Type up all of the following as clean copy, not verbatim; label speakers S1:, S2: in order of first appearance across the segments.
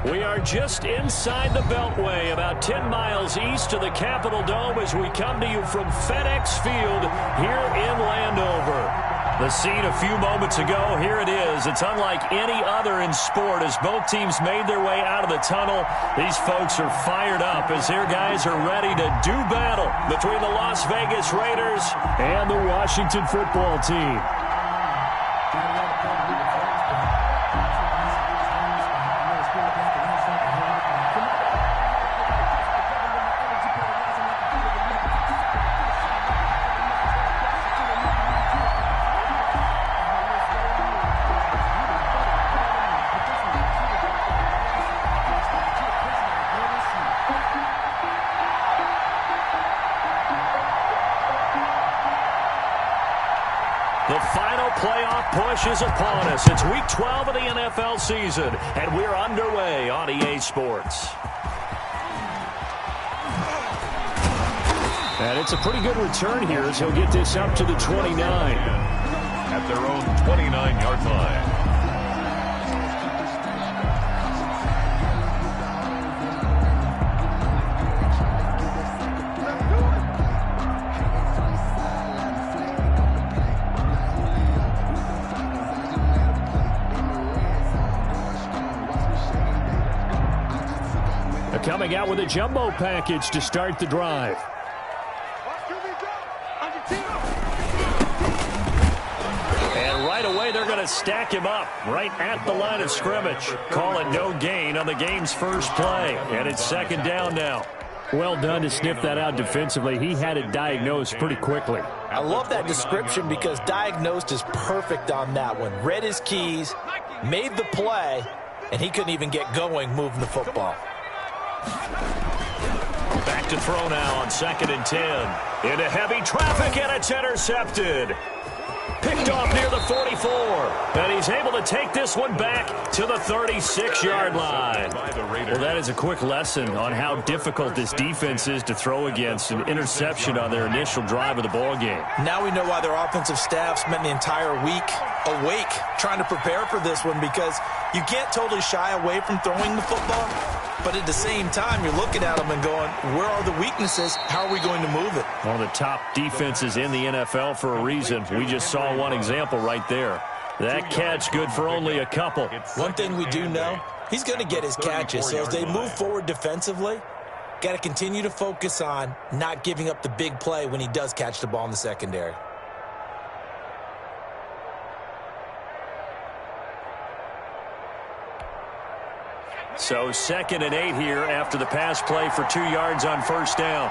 S1: We are just inside the Beltway, about 10 miles east of the Capitol Dome as we come to you from FedEx Field here in Landover. The scene a few moments ago, here it is. It's unlike any other in sport as both teams made their way out of the tunnel. These folks are fired up as their guys are ready to do battle between the Las Vegas Raiders and the Washington football team. The final playoff push is upon us. It's week 12 of the NFL season, and we're underway on EA Sports. And it's a pretty good return here as he'll get this up to the 29.
S2: At their own 29-yard line.
S1: Coming out with a jumbo package to start the drive. And right away, they're going to stack him up right at the line of scrimmage. Call it no gain on the game's first play. And it's second down now. Well done to sniff that out defensively. He had it diagnosed pretty quickly.
S3: I love that description because diagnosed is perfect on that one. Read his keys, made the play, and he couldn't even get going moving the football.
S1: Back to throw now on 2nd and 10. Into heavy traffic, and it's intercepted. Picked off near the 44. And he's able to take this one back to the 36-yard line. Well, that is a quick lesson on how difficult this defense is to throw against. An interception on their initial drive of the ball game.
S3: Now we know why their offensive staff spent the entire week awake trying to prepare for this one, because you can't totally shy away from throwing the football. But at the same time, you're looking at them and going, where are the weaknesses? How are we going to move it?
S1: One of the top defenses in the NFL for a reason. We just saw one example right there. That catch good for only a couple.
S3: One thing we do know, he's going to get his catches. So as they move forward defensively, got to continue to focus on not giving up the big play when he does catch the ball in the secondary.
S1: So 2nd and 8 here after the pass play for 2 yards on first down.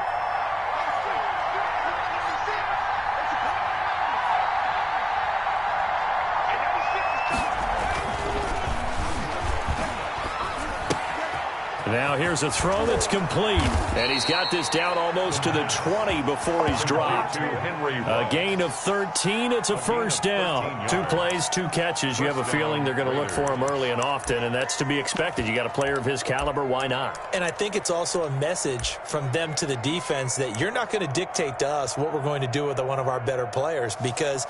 S1: Now here's a throw that's complete. And he's got this down almost to the 20 before he's dropped. A gain of 13. It's a first down. 2 plays, 2 catches. You have a feeling they're going to look for him early and often, and that's to be expected. You got a player of his caliber, why not?
S3: And I think it's also a message from them to the defense that you're not going to dictate to us what we're going to do with one of our better players, because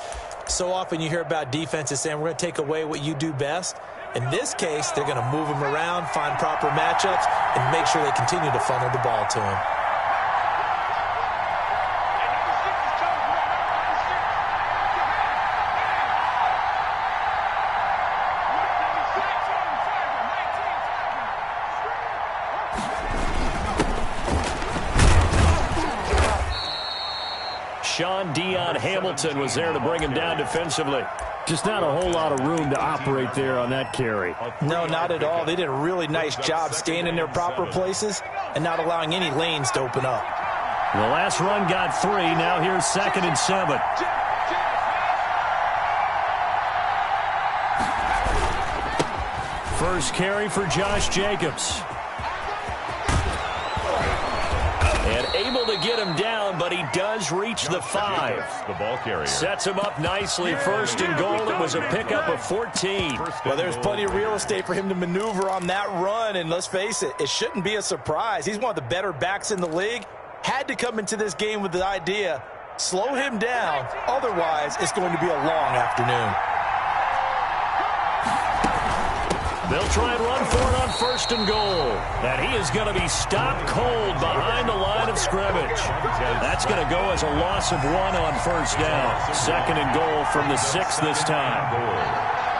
S3: so often you hear about defenses saying we're going to take away what you do best. In this case, they're going to move him around, find proper matchups, and make sure they continue to funnel the ball to him.
S1: Sean Dion Hamilton was there to bring him down defensively. Just not a whole lot of room to operate there on that carry.
S3: No, not at all. They did a really nice job staying in their proper places and not allowing any lanes to open up.
S1: The last run got 3. Now here's 2nd and 7. First carry for Josh Jacobs. And able to get him down, but he does reach the 5.
S2: The ball carrier
S1: sets him up nicely. 1st and goal. It was a pickup of 14.
S3: Well, there's plenty of real estate for him to maneuver on that run, and let's face it, it shouldn't be a surprise. He's one of the better backs in the league. Had to come into this game with the idea, slow him down, otherwise it's going to be a long afternoon.
S1: They'll try and run for it on first and goal. And he is going to be stopped cold behind the line of scrimmage. That's going to go as a loss of 1 on first down. Second and goal from the 6 this time.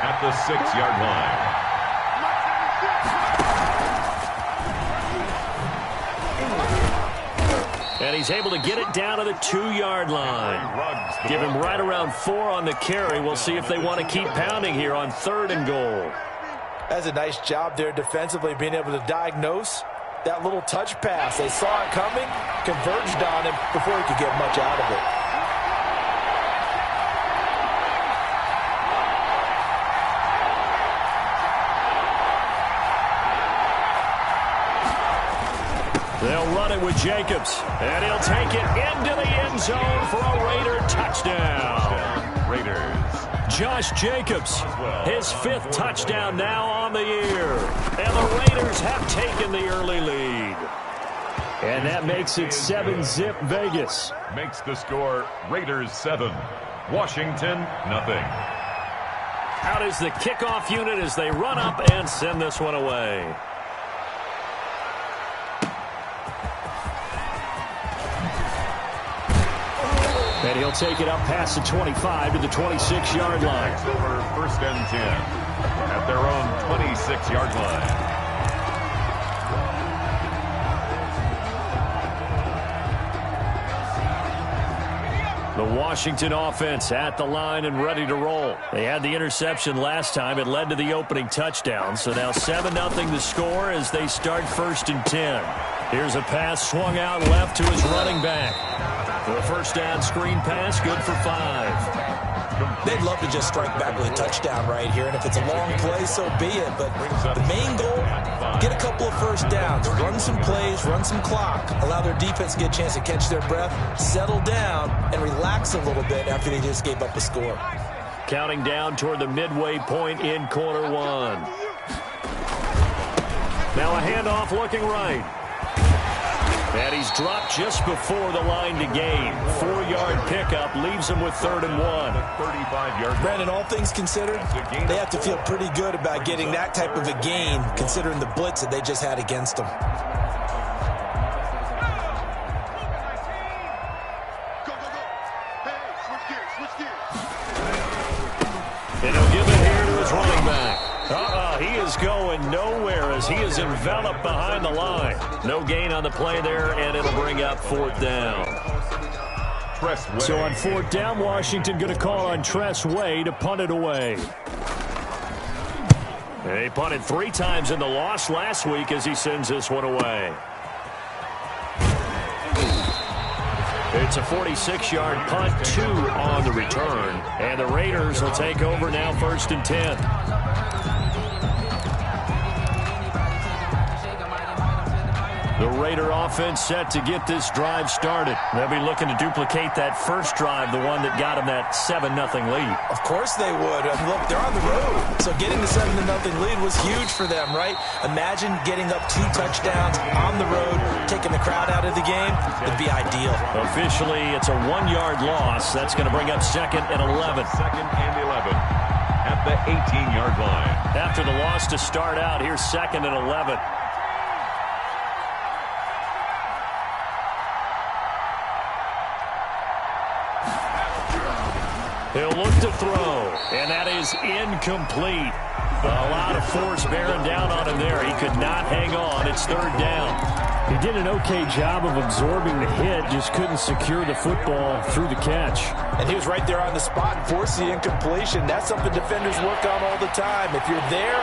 S2: At the 6-yard line.
S1: And he's able to get it down to the 2-yard line. Give him right around 4 on the carry. We'll see if they want to keep pounding here on third and goal.
S3: That's a nice job there defensively, being able to diagnose that little touch pass. They saw it coming, converged on him before he could get much out of it.
S1: They'll run it with Jacobs, and he'll take it into the end zone for a Raider touchdown.
S2: Raiders.
S1: Josh Jacobs, his 5th touchdown now on the year. And the Raiders have taken the early lead. And that makes it 7-zip Vegas.
S2: Makes the score Raiders 7, Washington nothing.
S1: Out is the kickoff unit as they run up and send this one away. And he'll take it up past the 25 to the 26-yard line.
S2: Over first and 10 at their own 26-yard line.
S1: The Washington offense at the line and ready to roll. They had the interception last time. It led to the opening touchdown. So now 7-0 the score as they start first and 10. Here's a pass swung out left to his running back. For a first down screen pass, good for 5.
S3: They'd love to just strike back with a touchdown right here, and if it's a long play, so be it. But the main goal, get a couple of first downs, run some plays, run some clock, allow their defense to get a chance to catch their breath, settle down, and relax a little bit after they just gave up a score.
S1: Counting down toward the midway point in quarter 1. Now a handoff looking right. And he's dropped just before the line to gain. 4-yard pickup leaves him with 3rd and 1.
S2: 35-yard.
S3: Brandon, all things considered, they have to feel pretty good about getting that type of a gain, considering the blitz that they just had against them.
S1: And he'll give it here to his running back. He is going nowhere as he is enveloped behind the line. No gain on the play there, and it'll bring up 4th down. So on 4th down, Washington going to call on Tress Way to punt it away. They punted 3 times in the loss last week as he sends this one away. It's a 46-yard punt, 2 on the return. And the Raiders will take over now first and 10. The Raider offense set to get this drive started. They'll be looking to duplicate that first drive, the one that got them that 7-0 lead.
S3: Of course they would. I mean, look, they're on the road. So getting the 7-0 lead was huge for them, right? Imagine getting up 2 touchdowns on the road, taking the crowd out of the game. It'd be ideal.
S1: Officially, it's a 1-yard loss. That's going to bring up 2nd and 11.
S2: 2nd and 11 at the 18-yard line.
S1: After the loss to start out, here's 2nd and 11. He'll look to throw, and that is incomplete. A lot of force bearing down on him there. He could not hang on. It's 3rd down.
S4: He did an okay job of absorbing the hit, just couldn't secure the football through the catch.
S3: And he was right there on the spot and forced the incompletion. That's something defenders work on all the time. If you're there,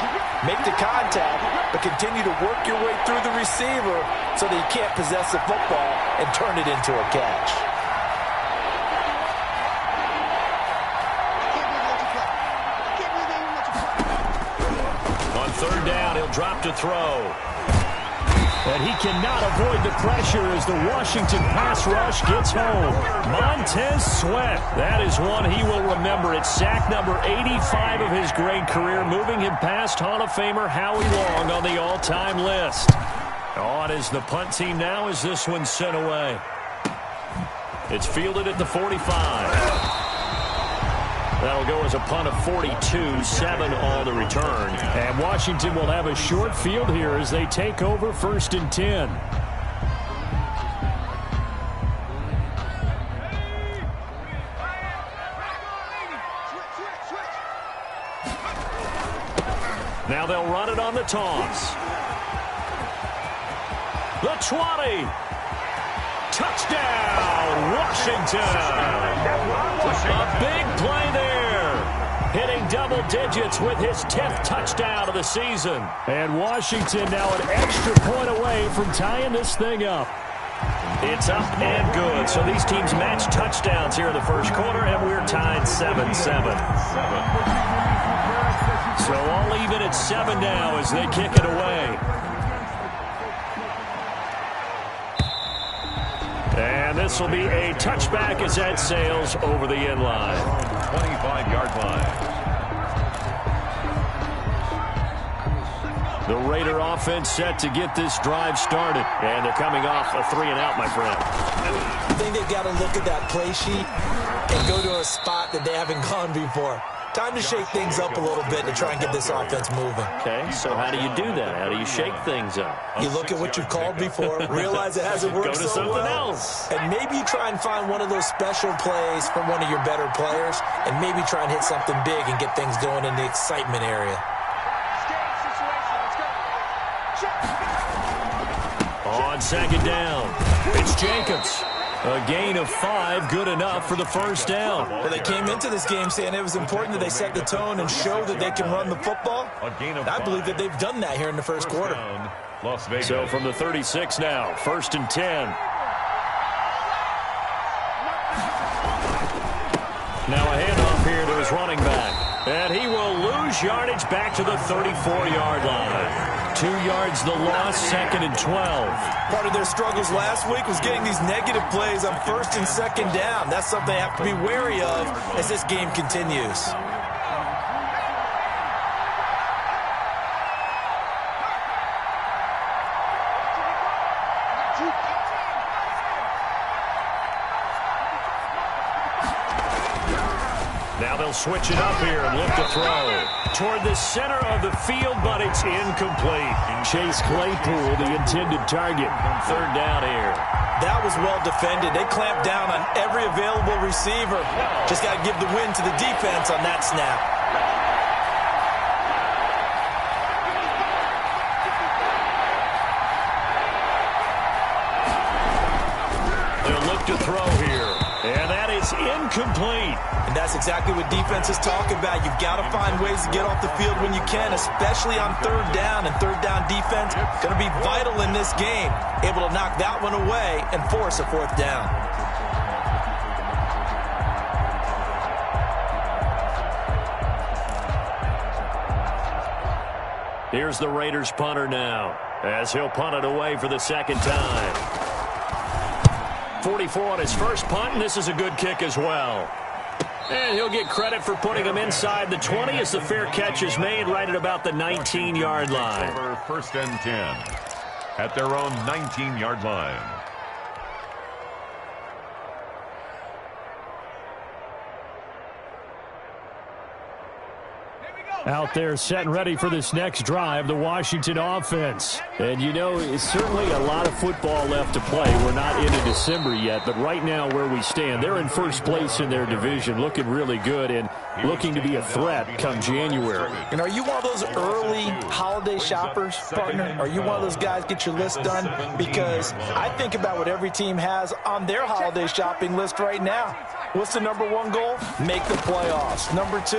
S3: make the contact, but continue to work your way through the receiver so that you can't possess the football and turn it into a catch.
S1: On 3rd down, he'll drop to throw. And he cannot avoid the pressure as the Washington pass rush gets home. Montez Sweat, that is one he will remember. It's sack number 85 of his great career, moving him past Hall of Famer Howie Long on the all-time list. On is the punt team now as this one's sent away. It's fielded at the 45. That'll go as a punt of 42, 7 on the return.
S4: And Washington will have a short field here as they take over 1st and 10.
S1: Now they'll run it on the toss. The 20. Touchdown, Washington. A big play there. Hitting double digits with his 10th touchdown of the season.
S4: And Washington now an extra point away from tying this thing up.
S1: It's up and good. So these teams match touchdowns here in the first quarter, and we're tied 7-7. So all even at 7 now as they kick it away. And this will be a touchback as that sails over the end line.
S2: 25-yard line.
S1: The Raider offense set to get this drive started. And they're coming off a 3-and-out, my friend.
S3: I think they've got to look at that play sheet and go to a spot that they haven't gone before. Time to shake things up a little bit to try and get this offense moving.
S1: Okay, so how do you do that? How do you shake things up?
S3: You look at what you've called before, realize it hasn't worked
S1: Go to
S3: so
S1: something
S3: well,
S1: else.
S3: and maybe you try and find one of those special plays from one of your better players, and maybe try and hit something big and get things going in the excitement area.
S1: On 2nd down, it's Jacobs. A gain of 5, good enough for the first down.
S3: Well, they came into this game saying it was important that they set the tone and show that they can run the football. I believe that they've done that here in the first quarter.
S2: Las Vegas.
S1: So from the 36 now, 1st and 10. Now a handoff here to his running back. And he will lose yardage back to the 34-yard line. 2 yards the loss, 2nd and 12.
S3: Part of their struggles last week was getting these negative plays on 1st and 2nd down. That's something they have to be wary of as this game continues.
S1: Now they'll switch it up here and look to throw. Toward the center of the field, but it's incomplete.
S4: Chase Claypool, the intended target.
S1: 3rd down here.
S3: That was well defended. They clamped down on every available receiver. Just got to give the win to the defense on that snap.
S1: They'll look to throw here. And that is incomplete.
S3: And that's exactly what defenses talk about. You've got to find ways to get off the field when you can, especially on 3rd down. And 3rd down defense going to be vital in this game. Able to knock that one away and force a 4th down.
S1: Here's the Raiders punter now as he'll punt it away for the 2nd time. 44 on his first punt, and this is a good kick as well. And he'll get credit for putting him inside the 20 as the fair catch is made right at about the 19-yard line.
S2: Over 1st and 10 at their own 19-yard line.
S4: Out there set and ready for this next drive, the Washington offense. And, you know, it's certainly a lot of football left to play. We're not into December yet, but right now where we stand, they're in first place in their division, looking really good and looking to be a threat come January.
S3: And are you one of those early holiday shoppers, partner? Are you one of those guys get your list done? Because I think about what every team has on their holiday shopping list right now. What's the number 1 goal? Make the playoffs. Number 2,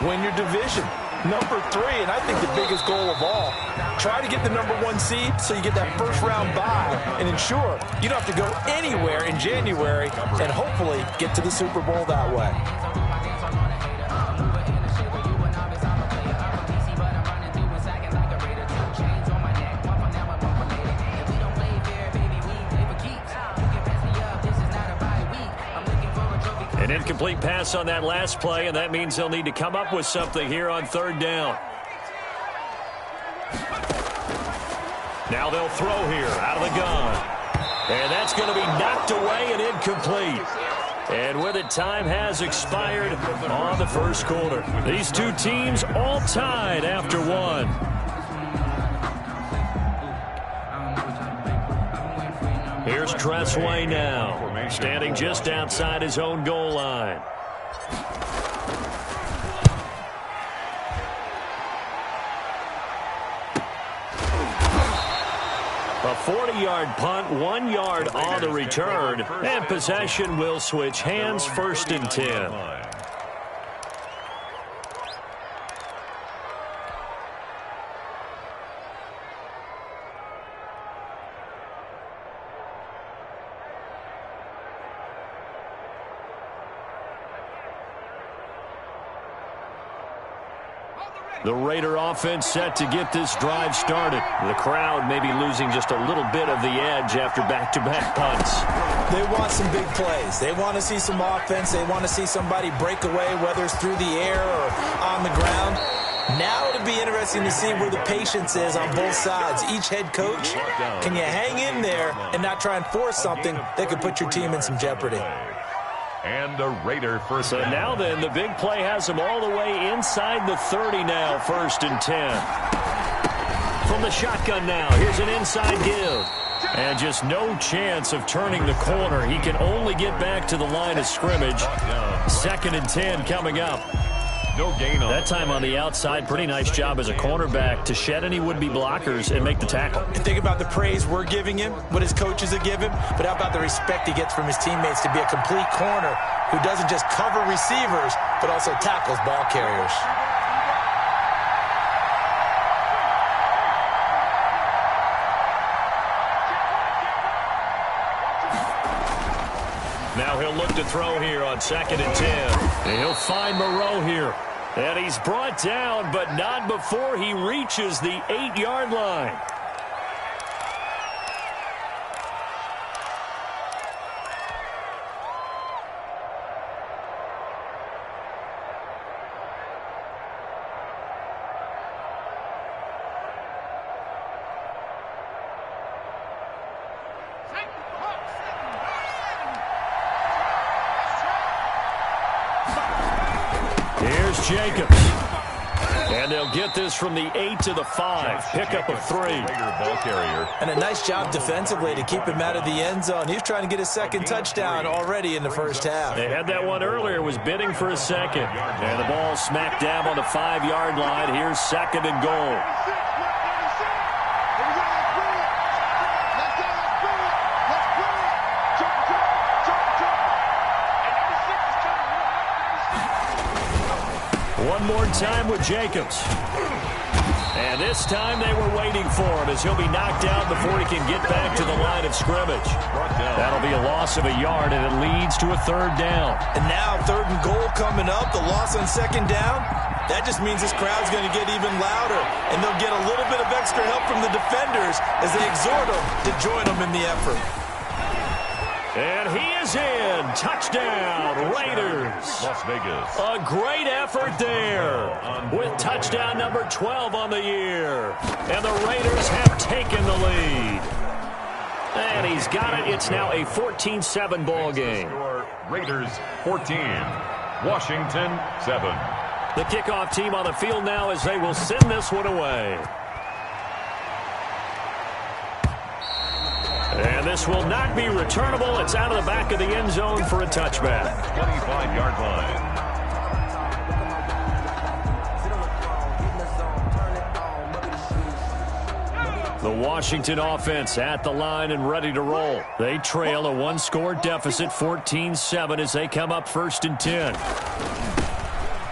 S3: win your division. Number 3, and I think the biggest goal of all, try to get the number 1 seed so you get that first round bye and ensure you don't have to go anywhere in January and hopefully get to the Super Bowl that way.
S1: An incomplete pass on that last play, and that means they'll need to come up with something here on 3rd down. Now they'll throw here out of the gun. And that's going to be knocked away and incomplete. And with it, time has expired on the first quarter. These two teams all tied after one. Here's Tressway now, standing just outside his own goal line. A 40-yard punt, 1 yard on the return, and possession will switch hands, 1st and 10. The Raider offense set to get this drive started. The crowd may be losing just a little bit of the edge after back-to-back punts.
S3: They want some big plays. They want to see some offense. They want to see somebody break away, whether it's through the air or on the ground. Now it'll be interesting to see where the patience is on both sides. Each head coach, can you hang in there and not try and force something that could put your team in some jeopardy?
S2: And a Raider first down.
S1: So now then, the big play has him all the way inside the 30 now, 1st and 10. From the shotgun now, here's an inside give. And just no chance of turning the corner. He can only get back to the line of scrimmage. 2nd and 10 coming up.
S2: No gain on
S1: that time on the outside. Pretty nice job as a cornerback to shed any would-be blockers and make the tackle.
S3: And think about the praise we're giving him, what his coaches have given, but how about the respect he gets from his teammates to be a complete corner who doesn't just cover receivers, but also tackles ball carriers.
S1: Now he'll look to throw here on 2nd and 10. And he'll find Moreau here. And he's brought down, but not before he reaches the 8-yard line. Here's Jacobs. And they'll get this from the 8 to the 5. Pickup of 3.
S2: Ball carrier.
S3: And a nice job defensively to keep him out of the end zone. He's trying to get his 2nd touchdown already in the first half.
S1: They had that one earlier, was bidding for a 2nd. And the ball smack dab on the 5-yard line. Here's 2nd and goal. One more time with Jacobs. And this time they were waiting for him as he'll be knocked out before he can get back to the line of scrimmage. That'll be a loss of a yard, and it leads to a 3rd down.
S3: And now 3rd and goal coming up, the loss on 2nd down. That just means this crowd's going to get even louder, and they'll get a little bit of extra help from the defenders as they exhort them to join them in the effort.
S1: And he is in. Touchdown, Raiders.
S2: Las Vegas.
S1: A great effort there with touchdown number 12 on the year. And the Raiders have taken the lead. And he's got it. It's now a 14-7 ball game.
S2: Raiders 14, Washington 7.
S1: The kickoff team on the field now as they will send this one away. And this will not be returnable. It's out of the back of the end zone for a touchback.
S2: 25-yard line.
S1: The Washington offense at the line and ready to roll. They trail a 1-score deficit, 14-7, as they come up 1st and 10.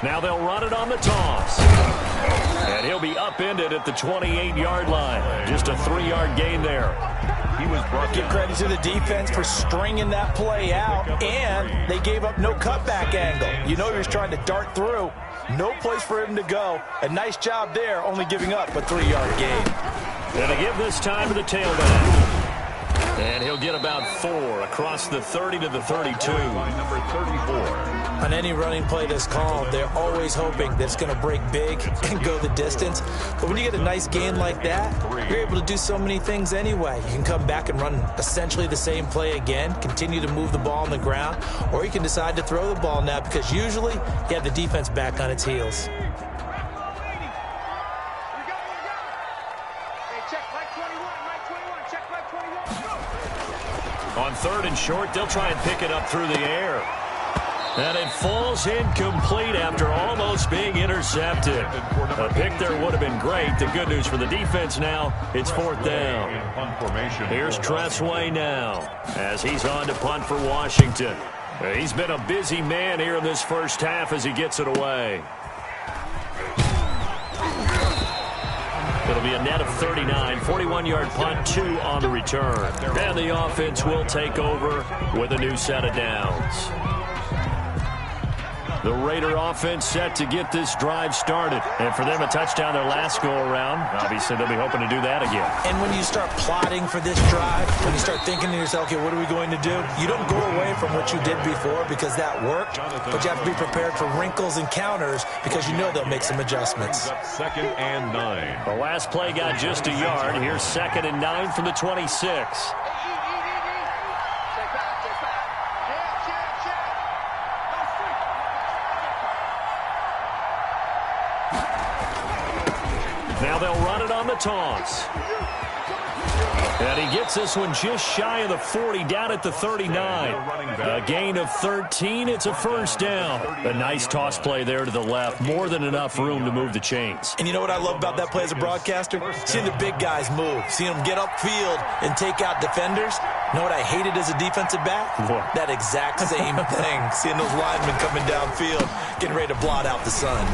S1: Now they'll run it on the toss. And he'll be upended at the 28-yard line. Just a 3-yard gain there.
S2: He was brought
S3: Give credit to the defense for stringing that play out, and they gave up no cutback angle. You know he was trying to dart through. No place for him to go. A nice job there, only giving up a 3-yard gain.
S1: And to give this time to the tailback. And he'll get about 4 across the 30 to the 32.
S2: Number 34.
S3: On any running play that's called, they're always hoping that it's going to break big and go the distance. But when you get a nice gain like that, you're able to do so many things anyway. You can come back and run essentially the same play again, continue to move the ball on the ground, or you can decide to throw the ball now because usually you have the defense back on its heels.
S1: On 3rd and short, they'll try and pick it up through the air. And it falls incomplete after almost being intercepted. A pick there would have been great. The good news for the defense now, it's 4th down. Here's Tressway now as he's on to punt for Washington. He's been a busy man here in this first half as he gets it away. It'll be a net of 39, 41-yard punt, 2 on the return. And the offense will take over with a new set of downs. The Raider offense set to get this drive started. And for them, a touchdown their last go-around. Obviously, they'll be hoping to do that again.
S3: And when you start plotting for this drive, when you start thinking to yourself, okay, what are we going to do? You don't go away from what you did before because that worked, but you have to be prepared for wrinkles and counters because you know they'll make some adjustments.
S2: 2nd and 9.
S1: The last play got just a yard. Here's 2nd and 9 from the 26. Now they'll run it on the toss. And he gets this one just shy of the 40, down at the 39. A gain of 13. It's a first down. A nice toss play there to the left. More than enough room to move the chains.
S3: And you know what I love about that play as a broadcaster? Seeing the big guys move. Seeing them get upfield and take out defenders. You know what I hated as a defensive back?
S1: What?
S3: That exact same thing. Seeing those linemen coming downfield, getting ready to blot out the sun.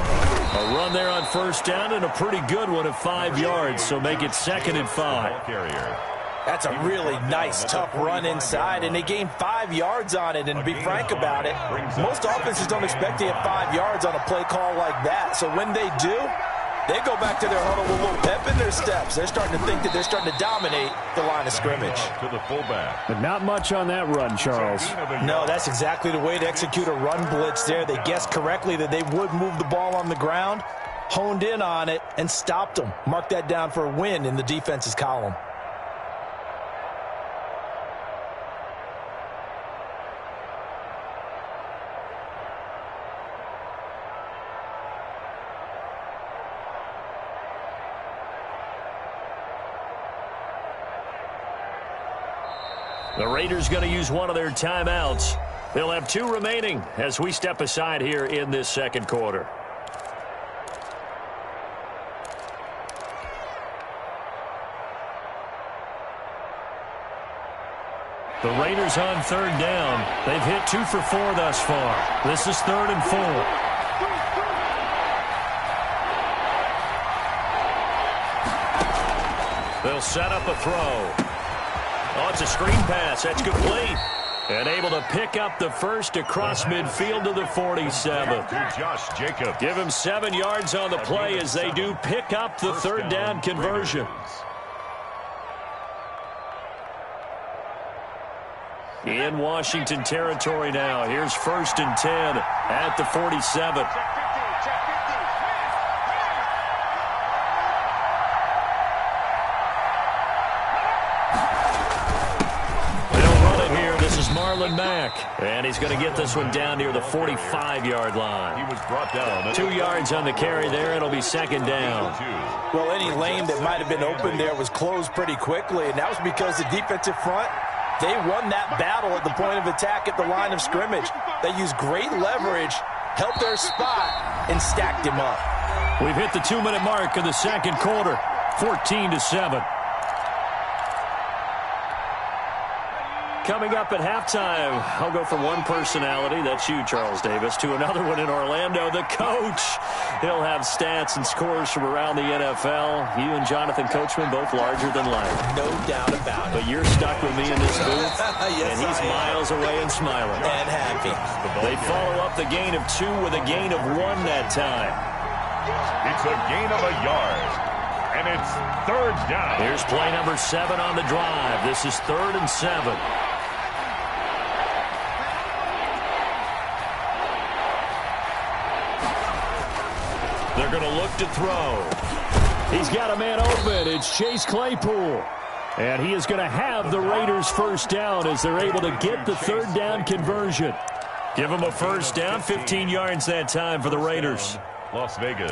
S1: A run there on first down and a pretty good one at 5 yards. So make it 2nd and 5.
S2: Carrier.
S3: That's a really nice, tough run inside, and they gained 5 yards on it. And to be frank about it, most offenses don't expect to get 5 yards on a play call like that. So when they do, they go back to their huddle with a little pep in their steps. They're starting to think that they're starting to dominate the line of scrimmage.
S2: To the fullback.
S4: But not much on that run, Charles.
S3: No, that's exactly the way to execute a run blitz there. They guessed correctly that they would move the ball on the ground, honed in on it, and stopped them. Mark that down for a win in the defense's column.
S1: The Raiders going to use one of their timeouts. They'll have 2 remaining as we step aside here in this second quarter. The Raiders on 3rd down. They've hit 2 for 4 thus far. This is 3rd and 4. They'll set up a throw. Oh, it's a screen pass. That's complete. And able to pick up the first across midfield to the 47.
S2: Josh Jacobs.
S1: Give him 7 yards on the play as they do pick up the 3rd down conversion. In Washington territory now. Here's 1st and 10 at the 47. Marlon Mack, and he's going to get this one down near the 45-yard line.
S2: He was brought down.
S1: 2 yards on the carry there. It'll be 2nd down.
S3: Well, any lane that might have been open there was closed pretty quickly, and that was because the defensive front, they won that battle at the point of attack at the line of scrimmage. They used great leverage, helped their spot, and stacked him up.
S1: We've hit the 2-minute mark of the second quarter, 14-7. Coming up at halftime, I'll go from one personality, that's you, Charles Davis, to another one in Orlando, the coach. He'll have stats and scores from around the NFL. You and Jonathan Coachman, both larger than life.
S3: No doubt about it.
S1: But you're stuck with me in this booth,
S3: yes,
S1: and he's miles away and smiling.
S3: And happy.
S1: They follow up the gain of 2 with a gain of 1 that time.
S2: It's a gain of a yard. And it's third down.
S1: Here's play number 7 on the drive. This is 3rd and 7. They're going to look to throw.
S4: He's got a man open. It's Chase Claypool. And he is going to have the Raiders first down as they're able to get the 3rd down conversion.
S1: Give them a first down, 15 yards that time for the Raiders.
S2: Las Vegas.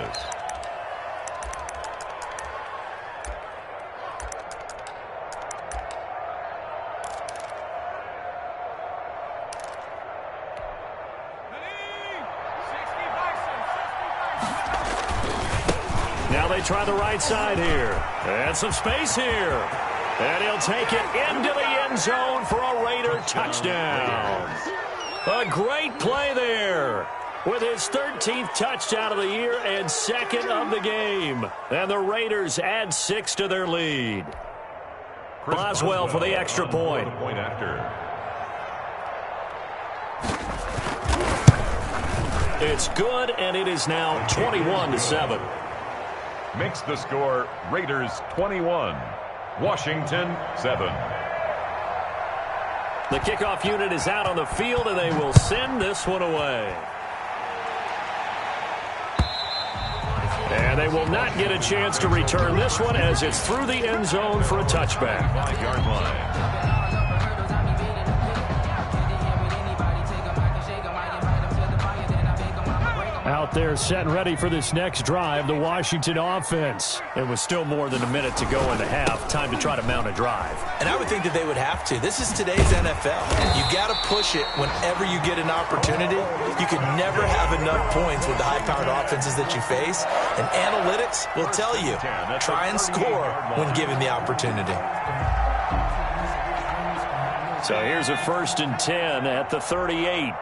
S1: Now they try the right side here. And some space here. And he'll take it into the end zone for a Raider touchdown. A great play there with his 13th touchdown of the year and 2nd of the game. And the Raiders add 6 to their lead. Boswell for the extra point. It's good, and it is now 21-7.
S2: Makes the score Raiders 21, Washington 7.
S1: The kickoff unit is out on the field, and they will send this one away. And they will not get a chance to return this one as it's through the end zone for a touchback.
S2: 5-yard line.
S4: Out there set and ready for this next drive, the Washington offense.
S1: It was still more than a minute to go in the half. Time to try to mount a drive.
S3: And I would think that they would have to. This is today's NFL. You got to push it whenever you get an opportunity. You can never have enough points with the high-powered offenses that you face. And analytics will tell you, try and score when given the opportunity.
S1: So here's a 1st and 10 at the 38.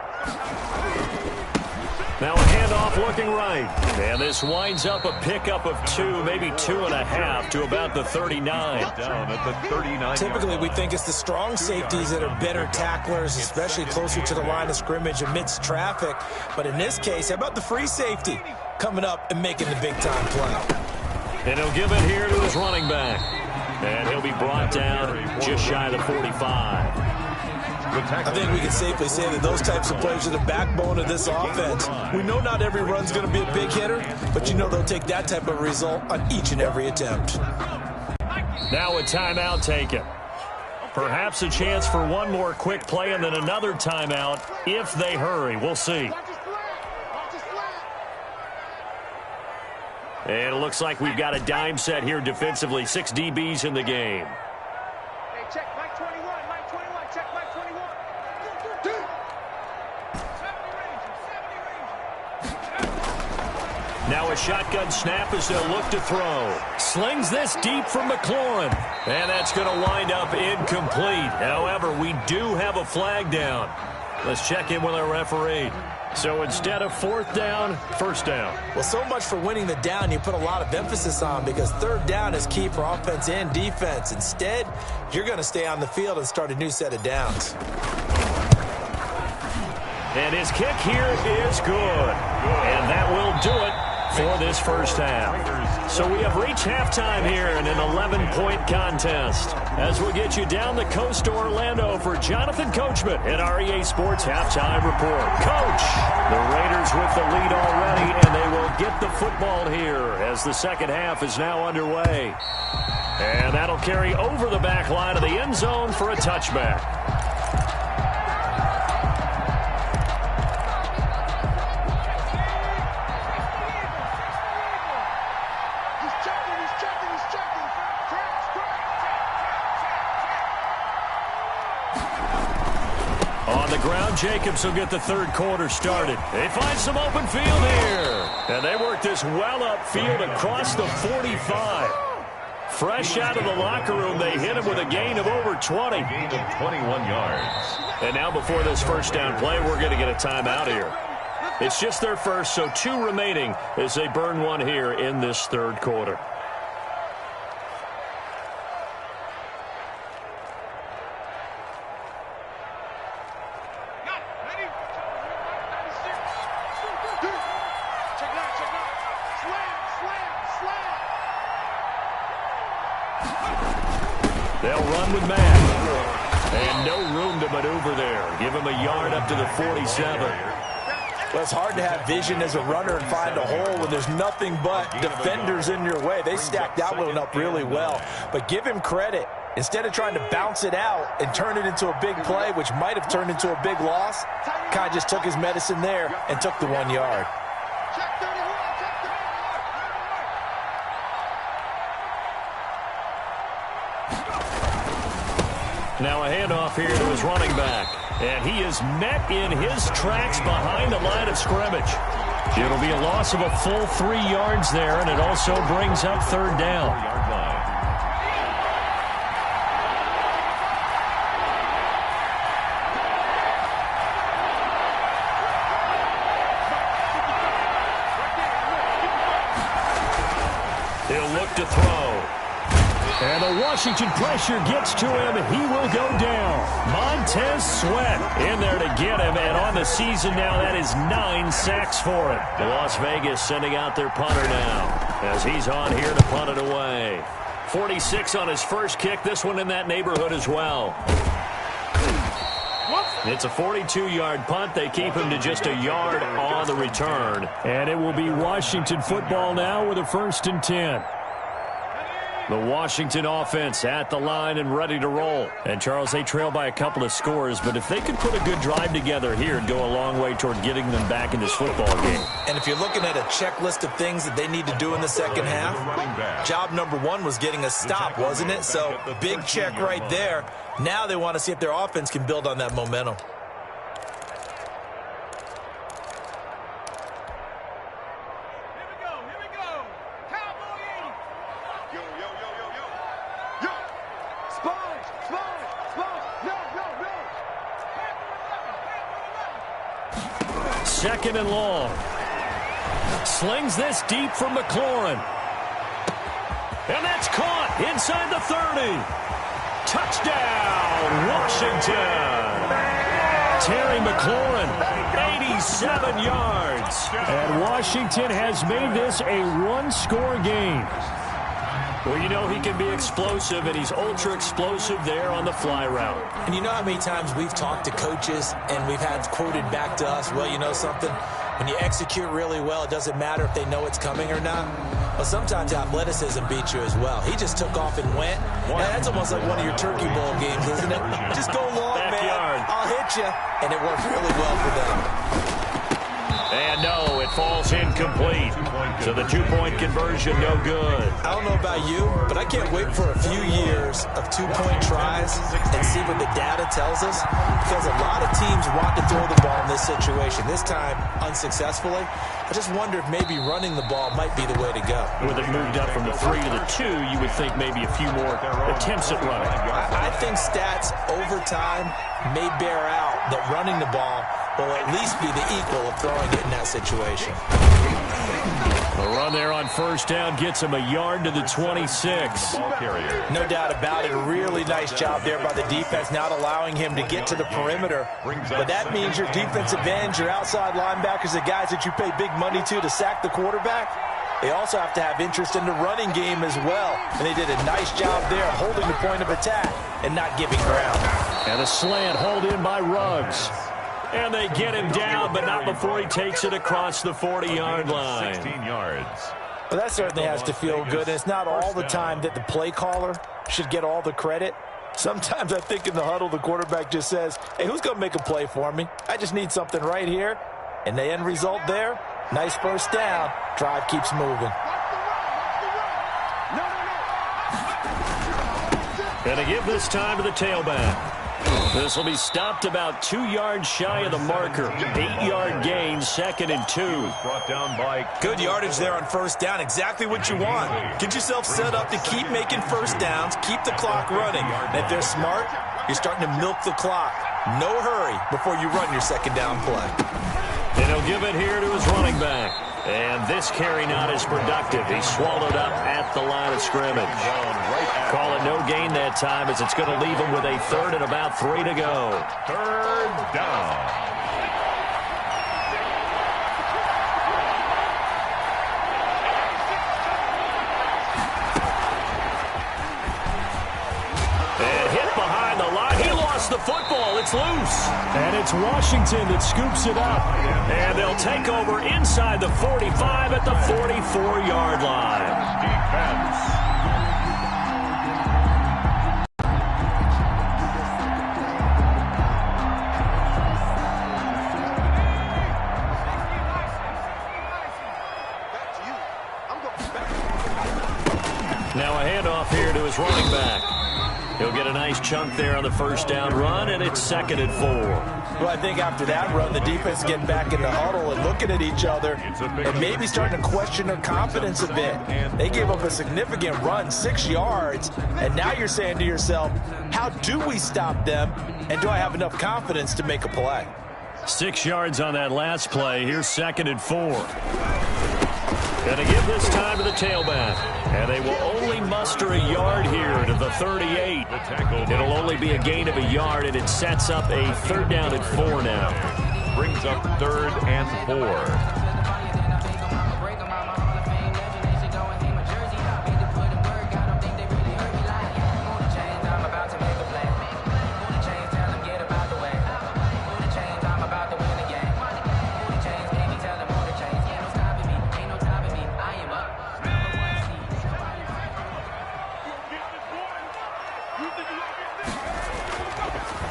S1: Now a handoff looking right. And this winds up a pickup of 2, maybe 2.5 to about the 39.
S2: Down at the 39.
S3: Typically, we think it's the strong safeties that are better tacklers, especially closer to the line of scrimmage amidst traffic. But in this case, how about the free safety coming up and making the big-time play?
S1: And he'll give it here to his running back. And he'll be brought down just shy of the 45.
S3: I think we can safely say that those types of plays are the backbone of this offense. We know not every run's going to be a big hitter, but you know they'll take that type of result on each and every attempt.
S1: Now a timeout taken. Perhaps a chance for one more quick play and then another timeout if they hurry. We'll see. And it looks like we've got a dime set here defensively. 6 DBs in the game. Now a shotgun snap as they'll look to throw. Slings this deep from McLaurin. And that's going to wind up incomplete. However, we do have a flag down. Let's check in with our referee. So instead of 4th down, 1st down.
S3: Well, so much for winning the down you put a lot of emphasis on because 3rd down is key for offense and defense. Instead, you're going to stay on the field and start a new set of downs.
S1: And his kick here is good. And that will do it for this first half. So we have reached halftime here in an 11-point contest. As we get you down the coast to Orlando for Jonathan Coachman at our EA Sports Halftime Report. Coach, the Raiders with the lead already, and they will get the football here as the second half is now underway. And that'll carry over the back line of the end zone for a touchback. Jacobs will get the 3rd quarter started. They find some open field here. And they work this well upfield across the 45. Fresh out of the locker room, they hit him with a gain of over 20.
S2: Gain of 21 yards.
S1: And now before this first down play, we're going to get a timeout here. It's just their first, so 2 remaining as they burn one here in this 3rd quarter. They'll run with Matt. And no room to maneuver there. Give him a yard up to the 47.
S3: Well, it's hard to have vision as a runner and find a hole when there's nothing but defenders in your way. They stacked that one up really well. But give him credit. Instead of trying to bounce it out and turn it into a big play, which might have turned into a big loss, kind of just took his medicine there and took the 1 yard.
S1: Now a handoff here to his running back. And he is met in his tracks behind the line of scrimmage. It'll be a loss of a full 3 yards there, and it also brings up third down. He'll look to throw. And the Washington pressure gets to him. He will go down. Montez Sweat in there to get him. And on the season now, that is 9 sacks for him. Las Vegas sending out their punter now as he's on here to punt it away. 46 on his first kick. This one in that neighborhood as well. It's a 42-yard punt. They keep him to just a yard on the return.
S4: And it will be Washington football now with a 1st and 10. The Washington offense at the line and ready to roll. And, Charles, they trail by a couple of scores, but if they could put a good drive together here, it'd go a long way toward getting them back in this football game.
S3: And if you're looking at a checklist of things that they need to do in the second half, job number 1 was getting a stop, wasn't it? So, big check right there. Now they want to see if their offense can build on that momentum.
S1: Second and long. Slings this deep for McLaurin. And that's caught inside the 30. Touchdown, Washington. Terry McLaurin, 87 yards.
S4: And Washington has made this a one-score game.
S1: Well, you know he can be explosive, and he's ultra-explosive there on the fly route.
S3: And you know how many times we've talked to coaches and we've had quoted back to us, well, you know something? When you execute really well, it doesn't matter if they know it's coming or not. Well, sometimes athleticism beats you as well. He just took off and went. And that's almost like one of your Turkey Bowl games, isn't it? Just go long,
S1: Backyard.
S3: man. I'll hit you. And it worked really well for them.
S1: And no, it falls incomplete. So the two-point conversion, no good.
S3: I don't know about you, but I can't wait for a few years of two-point tries and see what the data tells us, because a lot of teams want to throw the ball in this situation. This time, unsuccessfully. I just wonder if maybe running the ball might be the way to go.
S1: With it moved up from the 3 to the 2, you would think maybe a few more attempts at running.
S3: I think stats over time may bear out that running the ball will at least be the equal of throwing it in that situation.
S1: A run there on first down gets him a yard to the 26.
S3: No doubt about it. A really nice job there by the defense, not allowing him to get to the perimeter. But that means your defensive ends, your outside linebackers, the guys that you pay big money to sack the quarterback, they also have to have interest in the running game as well. And they did a nice job there holding the point of attack and not giving ground.
S1: And a slant hauled in by Ruggs. And they get him down, but not before he takes it across the 40-yard line.
S2: 16 yards.
S3: Well, that certainly has to feel good. And it's not all the time that the play caller should get all the credit. Sometimes I think in the huddle, the quarterback just says, hey, who's going to make a play for me? I just need something right here. And the end result there, nice first down. Drive keeps moving.
S1: And to give this time to the tailback. This will be stopped about 2 yards shy of the marker. 8-yard gain, 2nd and 2.
S2: Brought down by
S3: good yardage there on first down. Exactly what you want. Get yourself set up to keep making first downs, keep the clock running. And if they're smart, you're starting to milk the clock. No hurry before you run your second down play.
S1: And he'll give it here to his running back. And this carry not as productive. He's swallowed up at the line of scrimmage. Call it no gain that time, as it's going to leave him with a 3rd and about 3 to go.
S2: 3rd down.
S1: the football. It's loose.
S4: And it's Washington that scoops it up.
S1: And they'll take over inside the 45 at the 44-yard line.
S2: Defense.
S1: Now a handoff here to his running back. He'll get a nice chunk there on the first down run, and it's 2nd and 4.
S3: Well, I think after that run, the defense getting back in the huddle and looking at each other and maybe starting to question their confidence a bit. They gave up a significant run, 6 yards, and now you're saying to yourself, how do we stop them, and do I have enough confidence to make a play?
S1: 6 yards on that last play. Here's 2nd and 4. Going to give this time to the tailback. And they will only muster a yard here to the 38. It'll only be a gain of a yard, and it sets up a 3rd down and 4 now.
S2: Brings up 3rd and 4.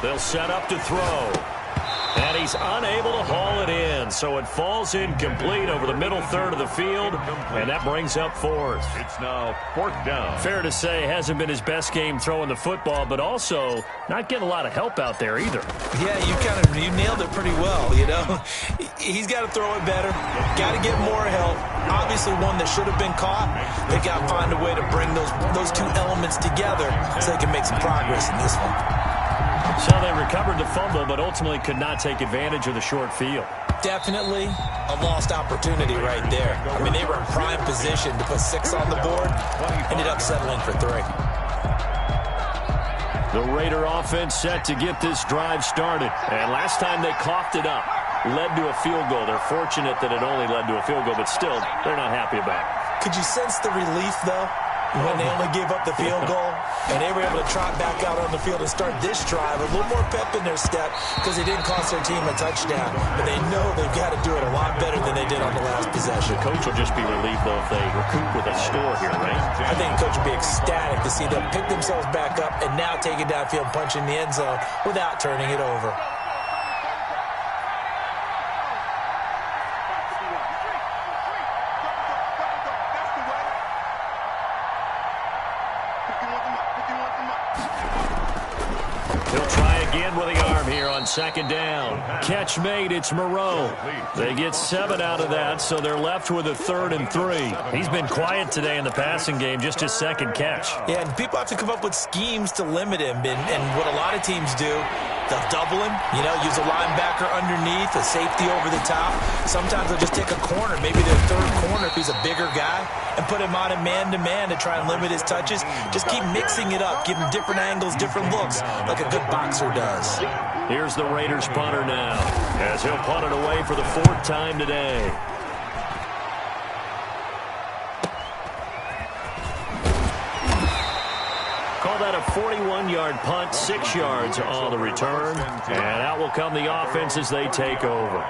S1: They'll set up to throw. And he's unable to haul it in. So it falls incomplete over the middle third of the field. And that brings up 4th.
S2: It's now 4th down.
S1: Fair to say, hasn't been his best game throwing the football, but also not getting a lot of help out there either.
S3: Yeah, you nailed it pretty well, you know. He's got to throw it better. Got to get more help. Obviously one that should have been caught. They got to find a way to bring those two elements together so they can make some progress in this one.
S1: So they recovered the fumble, but ultimately could not take advantage of the short field.
S3: Definitely a lost opportunity right there. I mean, they were in prime position to put 6 on the board. Ended up settling for 3.
S1: The Raider offense set to get this drive started. And last time they coughed it up, led to a field goal. They're fortunate that it only led to a field goal, but still, they're not happy about it.
S3: Could you sense the relief, though, when they only gave up the field goal and they were able to trot back out on the field and start this drive? A little more pep in their step because they didn't cost their team a touchdown, but they know they've got to do it a lot better than they did on the last possession.
S1: The coach will just be relieved, though, if they recoup with a score here, right?
S3: I think the coach will be ecstatic to see them pick themselves back up and now take it downfield, punch in the end zone without turning it over.
S1: With the arm here on 2nd down. Catch made, it's Moreau. They get 7 out of that, so they're left with a 3rd and 3. He's been quiet today in the passing game, just his 2nd catch.
S3: Yeah, and people have to come up with schemes to limit him, and what a lot of teams do, they'll double him, use a linebacker underneath, a safety over the top. Sometimes they'll just take a corner, maybe their 3rd corner if he's a bigger guy, and put him on a man-to-man to try and limit his touches. Just keep mixing it up, give him different angles, different looks, like a good boxer does.
S1: Here's the Raiders punter now, as he'll punt it away for the 4th time today. Call that a 41-yard punt, 6 yards on the return, and out will come the offense as they take over.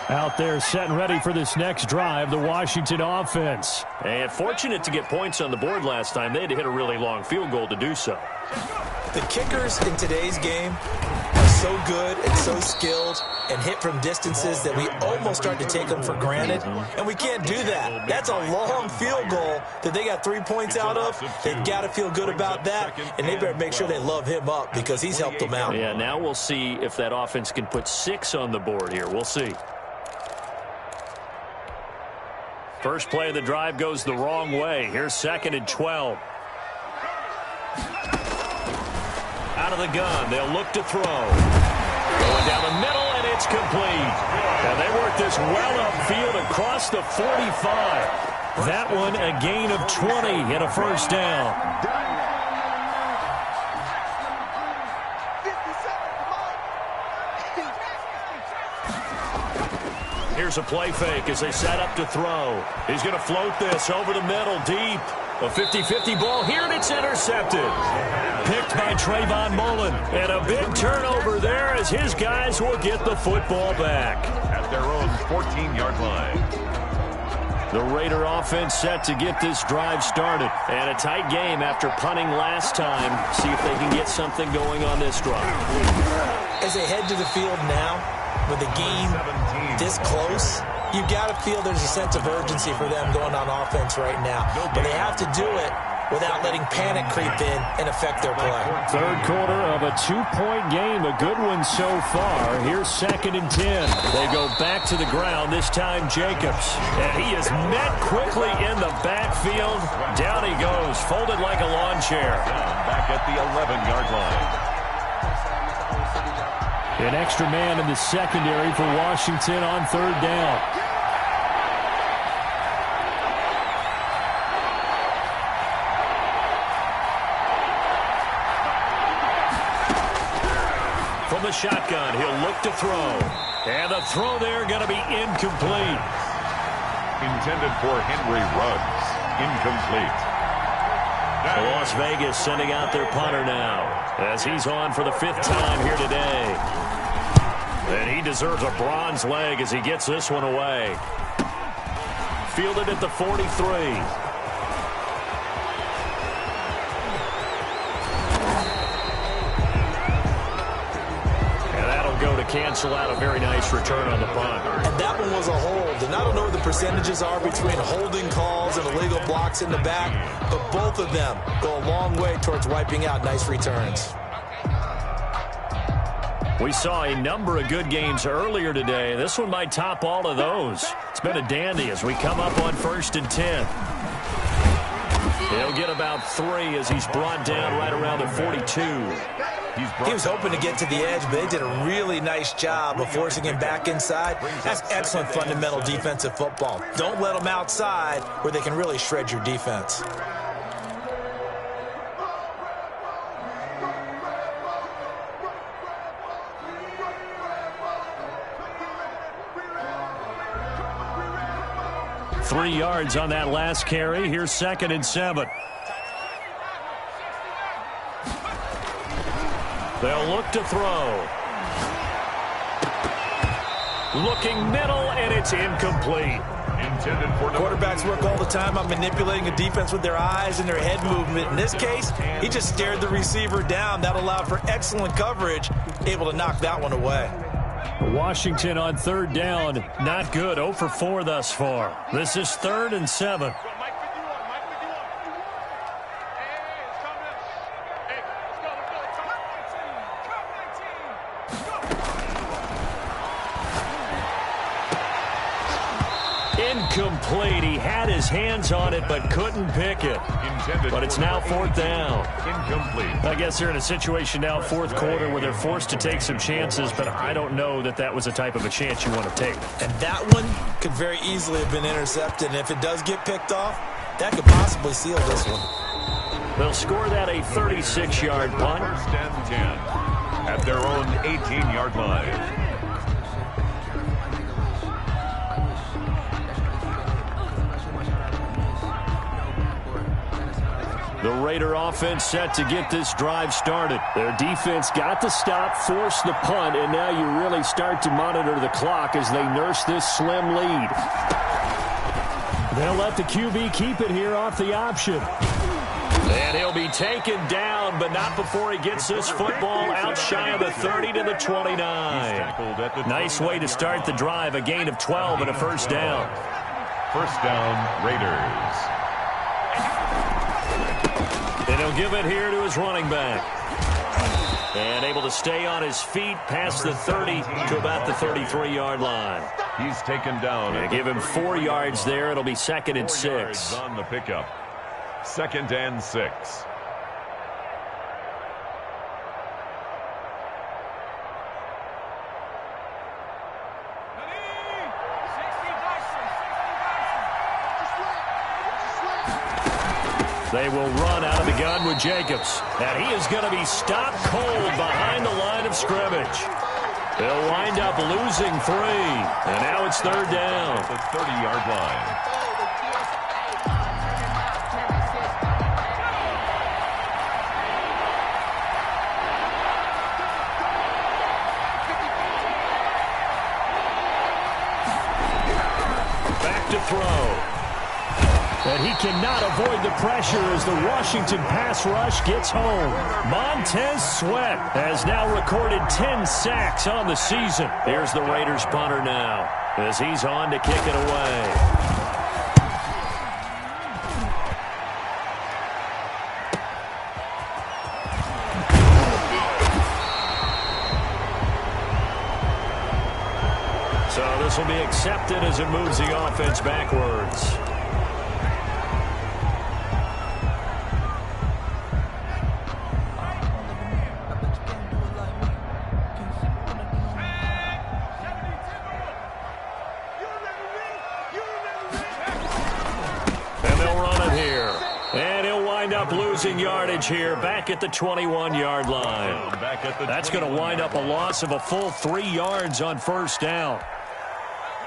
S4: Out there set and ready for this next drive, the Washington offense.
S1: And fortunate to get points on the board last time. They had to hit a really long field goal to do so.
S3: The kickers in today's game are so good and so skilled and hit from distances that we almost start to take them for granted. And we can't do that. That's a long field goal that they got 3 points out of. They've got to feel good about that, and they better make sure they love him up because he's helped them out.
S1: Yeah, now we'll see if that offense can put 6 on the board here. We'll see. First play of the drive goes the wrong way. Here's 2nd and 12. Out of the gun, they'll look to throw. Going down the middle, and it's complete. And they work this well upfield across the 45. That one a gain of 20 and a 1st down. Here's a play fake as they set up to throw. He's going to float this over the middle deep. A 50-50 ball here, and it's intercepted. Picked by Trayvon Mullen. And a big turnover there as his guys will get the football back.
S2: At their own 14-yard line.
S1: The Raider offense set to get this drive started. And a tight game after punting last time. See if they can get something going on this drive.
S3: As they head to the field now, with the game this close, you've got to feel there's a sense of urgency for them going on offense right now. But they have to do it without letting panic creep in and affect their play.
S4: Third quarter of a 2-point game. A good one so far. Here's 2nd and 10. They go back to the ground, this time Jacobs. And he is met quickly in the backfield. Down he goes, folded like a lawn chair.
S2: Back at the 11-yard line.
S4: An extra man in the secondary for Washington on 3rd down.
S1: From the shotgun, he'll look to throw. And the throw there going to be incomplete.
S2: Intended for Henry Ruggs. Incomplete.
S1: Las Vegas sending out their punter now as he's on for the 5th time here today. And he deserves a bronze leg as he gets this one away. Fielded at the 43. Go to cancel out a very nice return on the punt.
S3: And that one was a hold. And I don't know what the percentages are between holding calls and illegal blocks in the back, but both of them go a long way towards wiping out nice returns.
S1: We saw a number of good games earlier today. This one might top all of those. It's been a dandy as we come up on 1st and 10. He'll get about 3 as he's brought down right around the 42.
S3: He was hoping to get to the edge, but they did a really nice job of forcing him back inside. That's excellent fundamental defensive football. Don't let them outside where they can really shred your defense.
S1: Three yards on that last carry. Here's 2nd and 7. They'll look to throw. Looking middle, and it's incomplete.
S3: Quarterbacks work all the time on manipulating a defense with their eyes and their head movement. In this case, he just stared the receiver down. That allowed for excellent coverage, able to knock that one away.
S4: Washington on 3rd down. Not good. 0 for 4 thus far. This is 3rd and 7.
S1: Incomplete. He had his hands on it but couldn't pick it. But it's now 4th down.
S2: Incomplete.
S4: I guess they're in a situation now, 4th quarter, where they're forced to take some chances, but I don't know that that was the type of a chance you want to take.
S3: And that one could very easily have been intercepted. And if it does get picked off, that could possibly seal this one.
S1: They'll score that a 36-yard punt.
S2: 1st and 10 at their own 18-yard line.
S1: The Raider offense set to get this drive started.
S4: Their defense got the stop, forced the punt, and now you really start to monitor the clock as they nurse this slim lead. They'll let the QB keep it here off the option.
S1: And he'll be taken down, but not before he gets this football out shy of the 30 to the 29. Nice way to start the drive, a gain of 12 and a 1st down.
S2: 1st down, Raiders.
S1: And he'll give it here to his running back. And able to stay on his feet past the 30 to about the 33-yard line.
S2: He's taken down.
S1: And give him 4 yards there. It'll be 2nd and 6.
S2: On the pickup. 2nd and 6.
S1: They will run out of the gun with Jacobs. And he is going to be stopped cold behind the line of scrimmage. They'll wind up losing 3. And now it's 3rd down.
S2: The 30-yard line.
S1: back to throw. And he cannot avoid the pressure as the Washington pass rush gets home. Montez Sweat has now recorded 10 sacks on the season. Here's the Raiders punter now as he's on to kick it away. So this will be accepted as it moves the offense backwards. Losing yardage here back at the 21-yard line. That's going to wind up a loss of a full 3 yards on first down.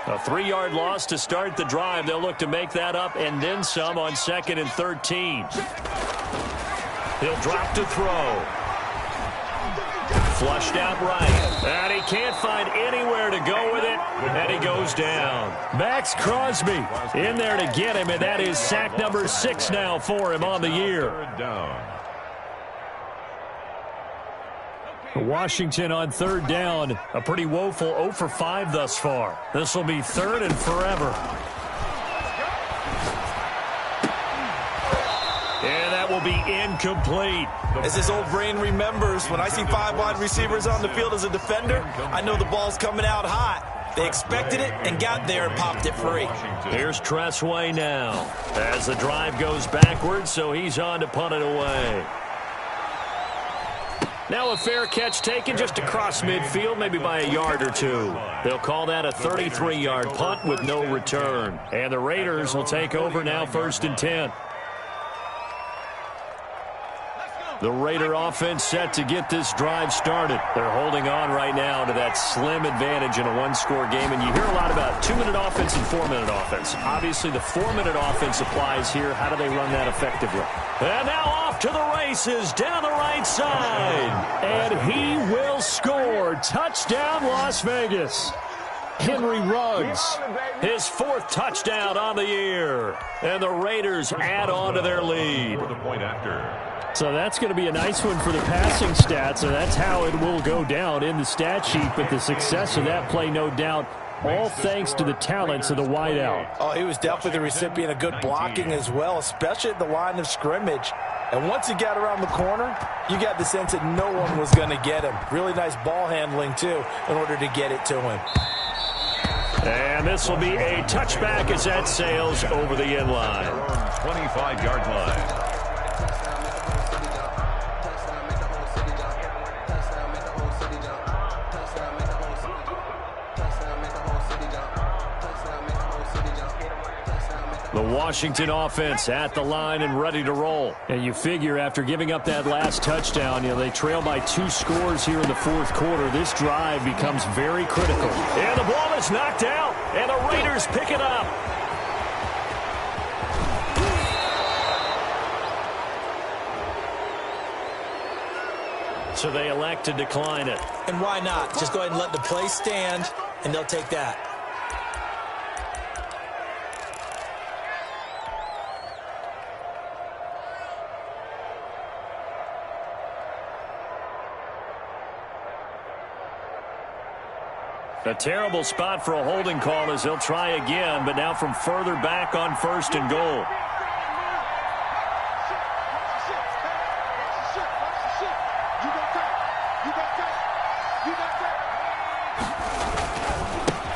S1: A 3-yard loss to start the drive. They'll look to make that up and then some on 2nd and 13. He'll drop to throw. Flushed out right. And he can't find anywhere to go with it. And he goes down. Max Crosby in there to get him. And that is sack number 6 now for him on the year. Washington on 3rd down. A pretty woeful 0 for 5 thus far. This will be 3rd and forever. And that will be incomplete.
S5: As his old brain remembers, when I see 5 wide receivers on the field as a defender, I know the ball's coming out hot. They expected it and got there and popped it free.
S1: Here's Tressway now as the drive goes backwards, so he's on to punt it away. Now a fair catch taken just across midfield, maybe by a yard or 2. They'll call that a 33-yard punt with no return. And the Raiders will take over now 1st and 10. The Raider offense set to get this drive started. They're holding on right now to that slim advantage in a 1-score game. And you hear a lot about 2-minute offense and 4-minute offense. Obviously, the 4-minute offense applies here. How do they run that effectively? And now off to the races down the right side. And he will score. Touchdown, Las Vegas. Henry Ruggs, his 4th touchdown on the year. And the Raiders add on to their lead.
S4: So that's going to be a nice one for the passing stats, so that's how it will go down in the stat sheet. But the success of that play, no doubt, all thanks to the talents of the wideout.
S5: Oh, he was definitely the recipient of good blocking as well, especially at the line of scrimmage. And once he got around the corner, you got the sense that no one was going to get him. Really nice ball handling, too, in order to get it to him.
S1: And this will be a touchback as that sails over the end line.
S2: 25-yard line.
S1: The Washington offense at the line and ready to roll.
S4: And you figure after giving up that last touchdown, they trail by 2 scores here in the 4th quarter. This drive becomes very critical.
S1: And the ball is knocked out, and the Raiders pick it up. So they elect to decline it.
S3: And why not? Just go ahead and let the play stand, and they'll take that.
S1: A terrible spot for a holding call as they'll try again, but now from further back on 1st and goal.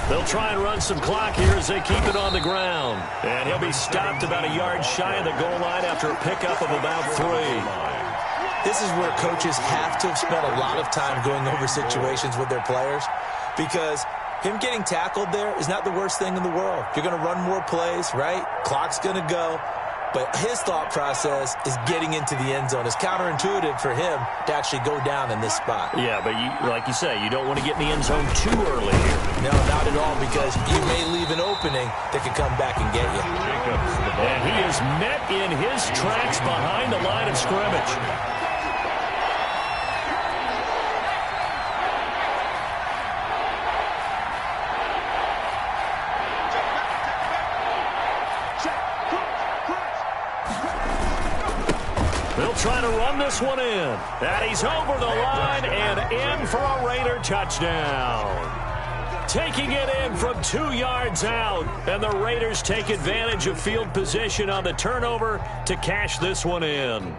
S1: They'll try and run some clock here as they keep it on the ground. And he'll be stopped about a yard shy of the goal line after a pickup of about 3.
S3: This is where coaches have to have spent a lot of time going over situations with their players, because him getting tackled there is not the worst thing in the world. You're going to run more plays, right? Clock's going to go. But his thought process is getting into the end zone. It's counterintuitive for him to actually go down in this spot.
S1: Yeah, but like you say, you don't want to get in the end zone too early here.
S3: No, not at all, because you may leave an opening that could come back and get you.
S1: And he is met in his tracks behind the line of scrimmage. They'll try to run this one in. And he's over the line and in for a Raider touchdown. Taking it in from 2 yards out, and the Raiders take advantage of field position on the turnover to cash this one in.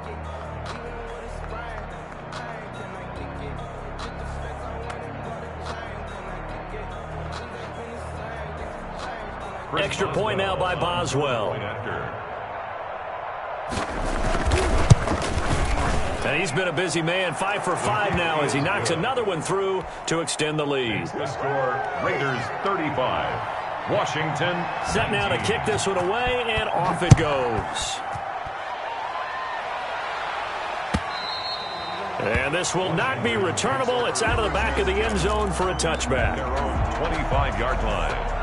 S1: Extra point now by Boswell. And he's been a busy man, 5 for 5 now as he knocks another one through to extend the lead.
S2: The score, Raiders 35, Washington.
S1: Set now to kick this one away, and off it goes. And this will not be returnable. It's out of the back of the end zone for a touchback.
S2: Their own 25-yard line.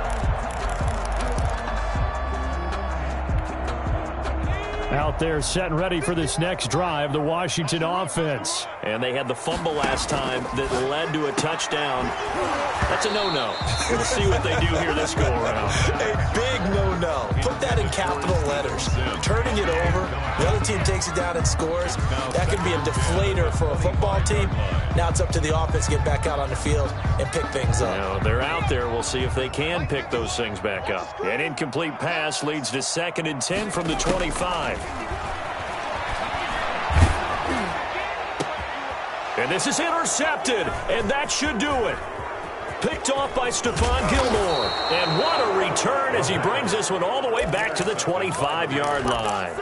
S4: Out there set and ready for this next drive, the Washington offense.
S1: And they had the fumble last time that led to a touchdown. That's a no-no. We'll see what they do here this go-around.
S3: A big no-no. Put that in capital letters. Turning it over, the other team takes it down and scores. That could be a deflator for a football team. Now it's up to the offense to get back out on the field and pick things up.
S1: Now, they're out there. We'll see if they can pick those things back up. An incomplete pass leads to 2nd and 10 from the 25. And this is intercepted, and that should do it. Picked off by Stephon Gilmore. And what a return as he brings this one all the way back to the 25-yard line.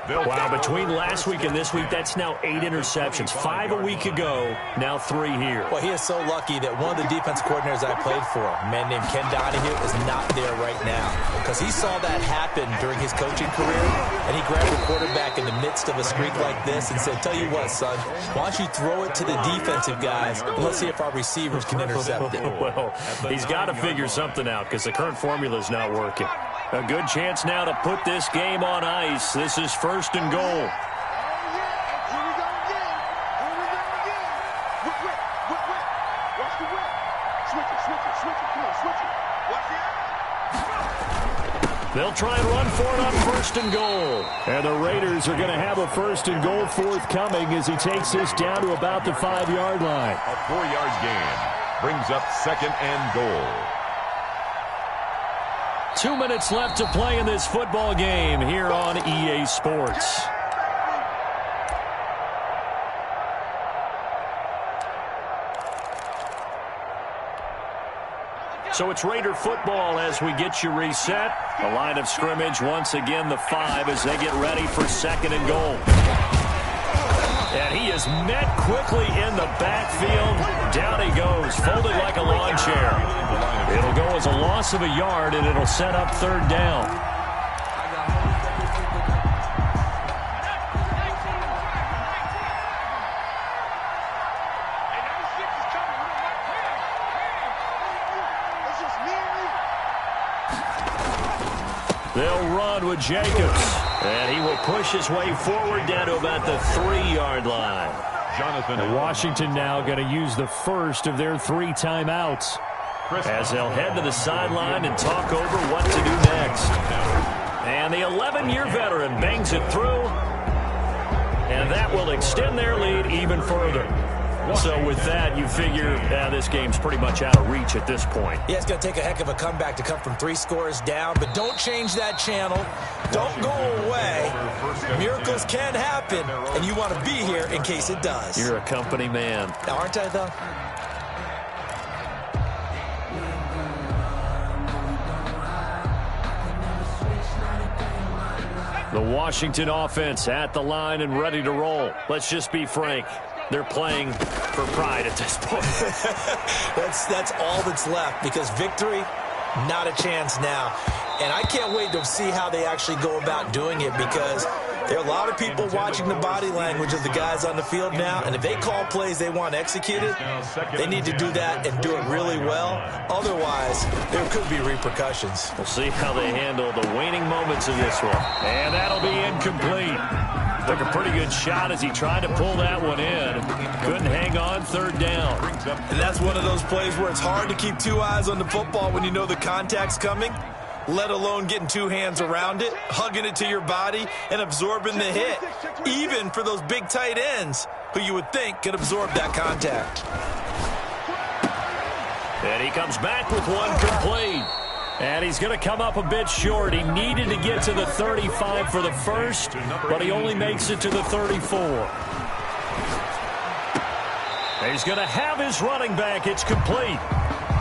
S1: Wow, between last week and this week, that's now 8 interceptions. 5 a week ago, now 3 here.
S3: Well, he is so lucky that one of the defense coordinators I played for, a man named Ken Donahue, is not there right now. Because he saw that happen during his coaching career, and he grabbed the quarterback in the midst of a streak like this and said, tell you what, son, why don't you throw it to the defensive guys, and let's see if our receivers can intercept it.
S1: Well, he's got to figure something out because the current formula is not working. A good chance now to put this game on ice. This is 1st and goal. They'll try and run for it on 1st and goal.
S4: And the Raiders are going to have a 1st and goal forthcoming as he takes this down to about the 5-yard line.
S2: A 4-yard gain brings up 2nd and goal.
S1: 2 minutes left to play in this football game here on EA Sports. So it's Raider football as we get you reset. The line of scrimmage once again the 5 as they get ready for 2nd and goal. And he is met quickly in the backfield. Down he goes, folded like a lawn chair. It'll go as a loss of a yard, and it'll set up 3rd down. They'll run with Jacobs. And he will push his way forward down to about the 3-yard line.
S4: And Washington now going to use the first of their 3 timeouts,
S1: as they'll head to the sideline and talk over what to do next. And the 11-year veteran bangs it through, and that will extend their lead even further. So with that, you figure this game's pretty much out of reach at this point.
S3: Yeah, it's going to take a heck of a comeback to come from 3 scores down, but don't change that channel. Don't go away. Miracles can happen, and you want to be here in case it does.
S1: You're a company man.
S3: Now, aren't I, though?
S1: The Washington offense at the line and ready to roll. Let's just be frank. They're playing for pride at this point.
S3: That's all that's left, because victory, not a chance now. And I can't wait to see how they actually go about doing it, because there are a lot of people watching the body language of the guys on the field now, and if they call plays they want executed, they need to do that and do it really well. Otherwise, there could be repercussions.
S1: We'll see how they handle the waning moments of this one. And that'll be incomplete. Took a pretty good shot as he tried to pull that one in. Couldn't hang on, 3rd down.
S3: And that's one of those plays where it's hard to keep 2 eyes on the football when you know the contact's coming.
S5: let alone getting two hands around it, hugging it to your body, and absorbing the hit, even for those big tight ends who you would think could absorb that contact.
S1: And he comes back with one complete. And he's going to come up a bit short. He needed to get to the 35 for the first, but he only makes it to the 34. He's going to have his running back. It's complete.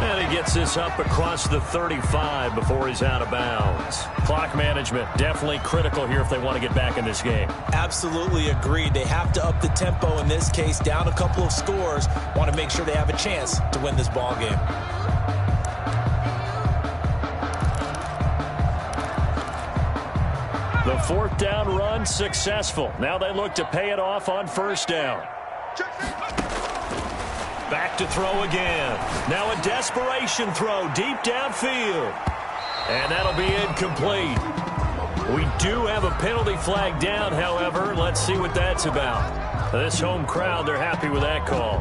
S1: And he gets this up across the 35 before he's out of bounds. Clock management, definitely critical here if they want to get back in this game.
S5: Absolutely agreed. They have to up the tempo in this case, down a couple of scores. Want to make sure they have a chance to win this ball game.
S1: The fourth down run successful. Now they look to pay it off on first down. Back to throw again. Now a desperation throw deep downfield. And that'll be incomplete. We do have a penalty flag down, however. Let's see what that's about. This home crowd, they're happy with that call.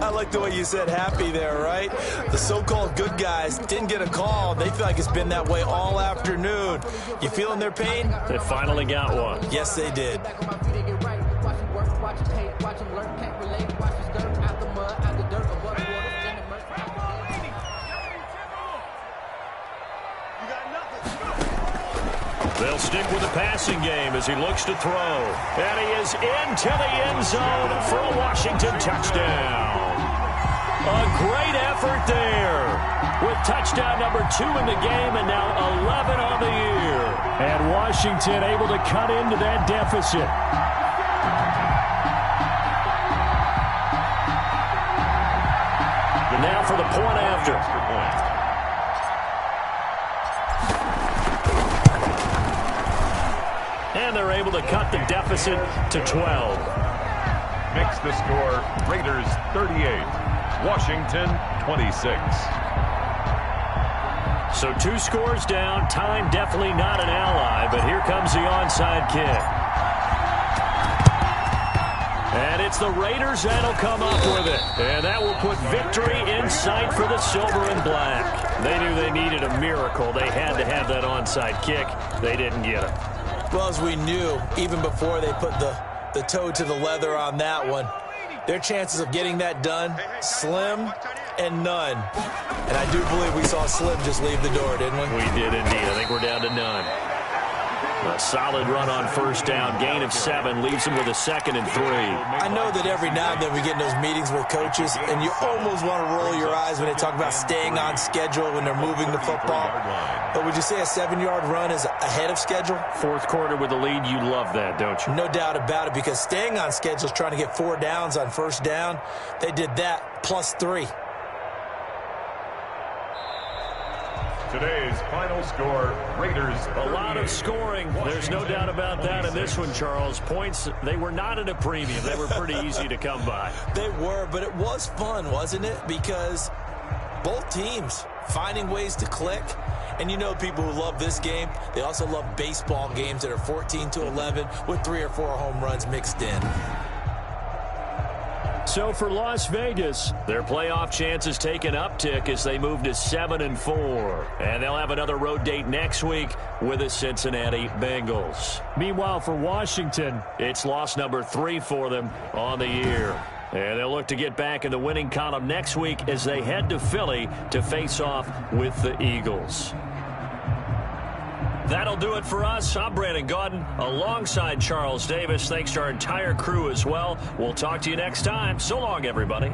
S5: I like the way you said happy there, right? The so-called good guys didn't get a call. They feel like it's been that way all afternoon. You feeling their pain?
S1: They finally got one.
S5: Yes, they did.
S1: They'll stick with the passing game as he looks to throw. And he is into the end zone for a Washington touchdown. A great effort there with touchdown number 2 in the game and now 11 on the year.
S4: And Washington able to cut into that deficit.
S1: And now for the point after. And they're able to cut the deficit to 12.
S2: Makes the score Raiders 38, Washington 26.
S1: So 2 scores down. Time definitely not an ally, but here comes the onside kick. And it's the Raiders that'll come up with it. And that will put victory in sight for the silver and black. They knew they needed a miracle. They had to have that onside kick. They didn't get it.
S5: Well, as we knew, even before they put the toe to the leather on that one, their chances of getting that done, slim and none. And I do believe we saw Slim just leave the door, didn't we?
S1: We did indeed. I think we're down to none. A solid run on first down. Gain of 7 leaves them with a 2nd and 3.
S5: I know that every now and then we get in those meetings with coaches, and you almost want to roll your eyes when they talk about staying on schedule when they're moving the football. But would you say a 7-yard run is ahead of schedule?
S1: Fourth quarter with the lead, you love that, don't you?
S5: No doubt about it, because staying on schedule is trying to get 4 downs on first down. They did that plus 3.
S2: Today's final score, Raiders 38.
S1: A lot of scoring. There's no doubt about that in this one, Charles. Points, they were not at a premium. They were pretty easy to come by.
S5: They were, but it was fun, wasn't it? Because both teams finding ways to click. And you know people who love this game, they also love baseball games that are 14-11 with 3 or 4 home runs mixed in.
S4: So for Las Vegas,
S1: their playoff chances take an uptick as they move to 7-4. And they'll have another road date next week with the Cincinnati Bengals.
S4: Meanwhile, for Washington,
S1: it's loss number 3 for them on the year. And they'll look to get back in the winning column next week as they head to Philly to face off with the Eagles. That'll do it for us. I'm Brandon Gaudin alongside Charles Davis. Thanks to our entire crew as well. We'll talk to you next time. So long, everybody.